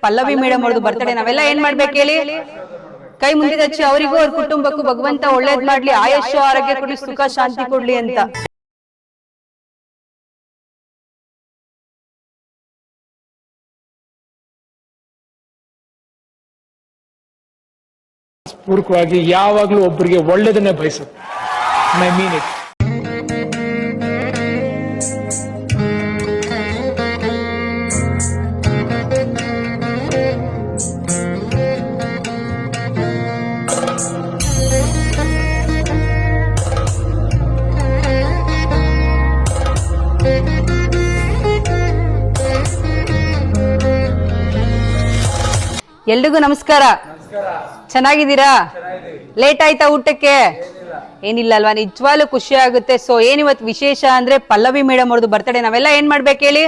Pallavi madam ಅವ್ರದ್ದು birthday. ನಾವೆಲ್ಲ ಏನ್ ಮಾಡ್ಬೇಕು ಹೇಳಿ? ಕೈ ಮುಂದೆ ಹಚ್ಚಿ ಅವರಿಗೂ ಅವ್ರ ಕುಟುಂಬಕ್ಕೂ ಭಗವಂತ ಒಳ್ಳೇದ್ ಮಾಡ್ಲಿ, ಆಯುಷ್ಯ ಆರೋಗ್ಯ ಕೊಡ್ಲಿ, ಸುಖ ಶಾಂತಿ ಕೊಡ್ಲಿ ಅಂತ. ಪೂರ್ವಕವಾಗಿ ಯಾವಾಗ್ಲೂ ಒಬ್ಬರಿಗೆ ಒಳ್ಳೇದನ್ನೇ ಬಯಸುತ್ತೆ. I mean it. ಎಲ್ರಿಗೂ ನಮಸ್ಕಾರ. ಚೆನ್ನಾಗಿದ್ದೀರಾ? ಲೇಟ್ ಆಯ್ತಾ ಊಟಕ್ಕೆ? ಏನಿಲ್ಲ ಅಲ್ವಾ? ನಿಜವಾಗ್ಲೂ ಖುಷಿ ಆಗುತ್ತೆ. ಸೊ ಏನಿವತ್ತು ವಿಶೇಷ ಅಂದ್ರೆ ಪಲ್ಲವಿ ಮೇಡಮ್ ಅವ್ರದ್ದು ಬರ್ತಡೆ. ನಾವೆಲ್ಲ ಏನ್ ಮಾಡ್ಬೇಕು ಹೇಳಿ?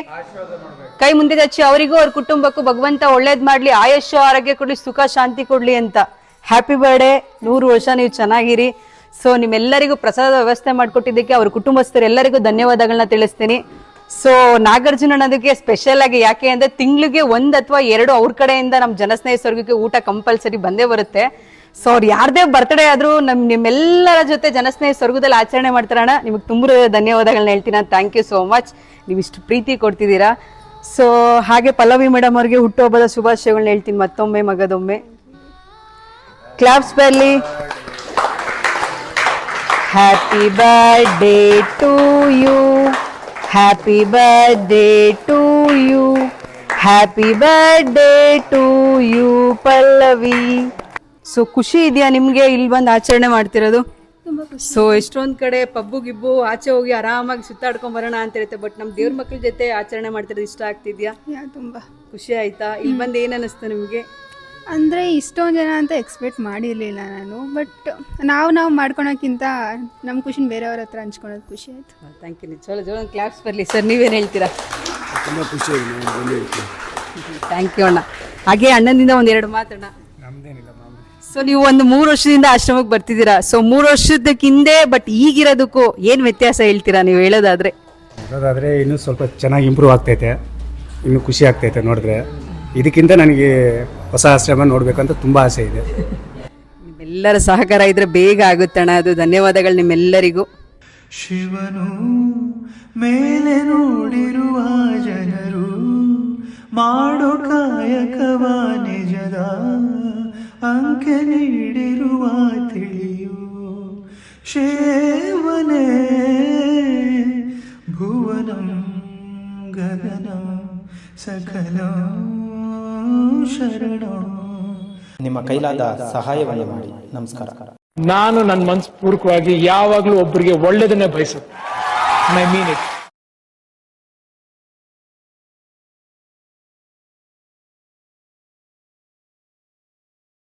ಕೈ ಮುಂದೆ ಹಚ್ಚಿ ಅವರಿಗೂ ಅವ್ರ ಕುಟುಂಬಕ್ಕೂ ಭಗವಂತ ಒಳ್ಳೇದ್ ಮಾಡ್ಲಿ, ಆಯುಷ್ಯ ಆರೋಗ್ಯ ಕೊಡ್ಲಿ, ಸುಖ ಶಾಂತಿ ಕೊಡ್ಲಿ ಅಂತ. ಹ್ಯಾಪಿ ಬರ್ಡೇ, 100 ವರ್ಷ ನೀವು ಚೆನ್ನಾಗಿರಿ. ಸೊ ನಿಮ್ಮೆಲ್ಲರಿಗೂ ಪ್ರಸಾದ ವ್ಯವಸ್ಥೆ ಮಾಡ್ಕೊಟ್ಟಿದ್ದಕ್ಕೆ ಅವ್ರ ಕುಟುಂಬಸ್ಥರೆಲ್ಲರಿಗೂ ಧನ್ಯವಾದಗಳನ್ನ ತಿಳಿಸ್ತೀನಿ. ಸೊ ನಾಗಾರ್ಜುನ ಅನ್ನೋದಕ್ಕೆ ಸ್ಪೆಷಲ್ ಆಗಿ ಯಾಕೆ ಅಂದ್ರೆ ತಿಂಗಳಿಗೆ 1 ಅಥವಾ 2 ಅವ್ರ ಕಡೆಯಿಂದ ನಮ್ ಜನಸ್ನೇಹಿ ಸ್ವರ್ಗಕ್ಕೆ ಊಟ ಕಂಪಲ್ಸರಿ ಬಂದೇ ಬರುತ್ತೆ. ಸೊ ಅವ್ರು ಯಾರ್ದೇ ಬರ್ತ್ಡೇ ಆದ್ರೂ ನಿಮ್ಮೆಲ್ಲರ ಜೊತೆ ಜನಸ್ನೇಹಿ ಸ್ವರ್ಗದಲ್ಲಿ ಆಚರಣೆ ಮಾಡ್ತಾರಣ್ಣ. ನಿಮ್ಗೆ ತುಂಬ ಧನ್ಯವಾದಗಳನ್ನ ಹೇಳ್ತೀನಿ. ಥ್ಯಾಂಕ್ ಯು ಸೋ ಮಚ್, ನೀವು ಇಷ್ಟು ಪ್ರೀತಿ ಕೊಡ್ತಿದ್ದೀರಾ. ಸೊ ಹಾಗೆ ಪಲ್ಲವಿ ಮೇಡಮ್ ಅವ್ರಿಗೆ ಹುಟ್ಟುಹಬ್ಬದ ಶುಭಾಶಯಗಳನ್ನ ಹೇಳ್ತೀನಿ ಮತ್ತೊಮ್ಮೆ ಮಗದೊಮ್ಮೆ. ಕ್ಲಾಪ್ಸ್ ಬರ್ಲಿ. Happy birthday to you, happy birthday to you, happy birthday to you Pallavi. So ಖುಷಿ ಇದೆಯಾ ನಿಮ್ಗೆ ಇಲ್ಲಿ ಬಂದು ಆಚರಣೆ ಮಾಡ್ತಿರೋದು? ಸೊ ಎಷ್ಟೊಂದ್ ಕಡೆ ಪಬ್ಬು ಗಿಬ್ಬು ಆಚೆ ಹೋಗಿ ಆರಾಮಾಗಿ ಸುತ್ತಾಡ್ಕೊಂಡ್ ಬರೋಣ ಅಂತ ಇರುತ್ತೆ, ಬಟ್ ನಮ್ ದೇವ್ರ ಮಕ್ಳ ಜೊತೆ ಆಚರಣೆ ಮಾಡ್ತಿರೋದು ಇಷ್ಟ ಆಗ್ತಿದ್ಯಾ? ತುಂಬಾ ಖುಷಿ ಆಯ್ತಾ? ಇಲ್ಲಿ ಬಂದು ಏನ್ ಅನಿಸ್ತು ನಿಮ್ಗೆ? ಅಂದರೆ ಇಷ್ಟೊಂದು ಜನ ಅಂತ ಎಕ್ಸ್ಪೆಕ್ಟ್ ಮಾಡಿರಲಿಲ್ಲ ನಾನು, ಬಟ್ ನಾವು ಮಾಡ್ಕೊಳಕ್ಕಿಂತ ನಮ್ಮ ಖುಷಿನ ಬೇರೆಯವ್ರ ಹತ್ರ ಹಂಚ್ಕೊಳೋದು ಖುಷಿ ಆಯಿತು. Thank you. ಚಲೋ ಜೋರ ಕ್ಲಾಪ್ಸ್ ಬರಲಿ ಸರ್. ನೀವೇನು ಹೇಳ್ತೀರಾ? ತುಂಬ ಖುಷಿ ಆಗಿದೆ. ಥ್ಯಾಂಕ್ ಯು ಅಣ್ಣ. ಹಾಗೆ ಅಣ್ಣನಿಂದ 1-2 ಮಾತಣ್ಣ. ಸೊ ನೀವು ಒಂದು 3 ವರ್ಷದಿಂದ ಆಶ್ರಮಕ್ಕೆ ಬರ್ತಿದ್ದೀರಾ. ಸೊ 3 ವರ್ಷದಕ್ಕೆ ಹಿಂದೆ ಬಟ್ ಈಗಿರೋದಕ್ಕೂ ಏನು ವ್ಯತ್ಯಾಸ ಹೇಳ್ತೀರಾ ನೀವು ಹೇಳೋದಾದ್ರೆ? ಇನ್ನೂ ಸ್ವಲ್ಪ ಚೆನ್ನಾಗಿ ಇಂಪ್ರೂವ್ ಆಗ್ತೈತೆ, ಇನ್ನೂ ಖುಷಿ ಆಗ್ತೈತೆ ನೋಡಿದ್ರೆ. ಇದಕ್ಕಿಂತ ನನಗೆ ಹೊಸ ಆಶ್ರಮ ನೋಡ್ಬೇಕಂತ ತುಂಬ ಆಸೆ ಇದೆ. ನಿಮ್ಮೆಲ್ಲರ ಸಹಕಾರ ಇದ್ರೆ ಬೇಗ ಆಗುತ್ತಣ್ಣ. ಅದು ಧನ್ಯವಾದಗಳು ನಿಮ್ಮೆಲ್ಲರಿಗೂ. ಶಿವನು ಮೇಲೆ ನೋಡಿರುವ ಜನರು ಮಾಡೋ ಕಾಯಕವ ನಿಜದ ಅಂಕೆ ನೀಡಿರುವ ತಿಳಿಯು ಶಿವನೇ ಭುವನಂ ಗಗನ ಸಕಲ ಶರಣ. ನಿಮ್ಮ ಕೈಲಾದ ಸಹಾಯವನ್ನು ಮಾಡಿ. ನಮಸ್ಕಾರ. ನಾನು ನನ್ನ ಮನಸ್ಪೂರ್ವಕವಾಗಿ ಯಾವಾಗ್ಲೂ ಒಬ್ಬರಿಗೆ ಒಳ್ಳೇದನ್ನೇ ಬಯಸುತ್ತೆ. I mean it.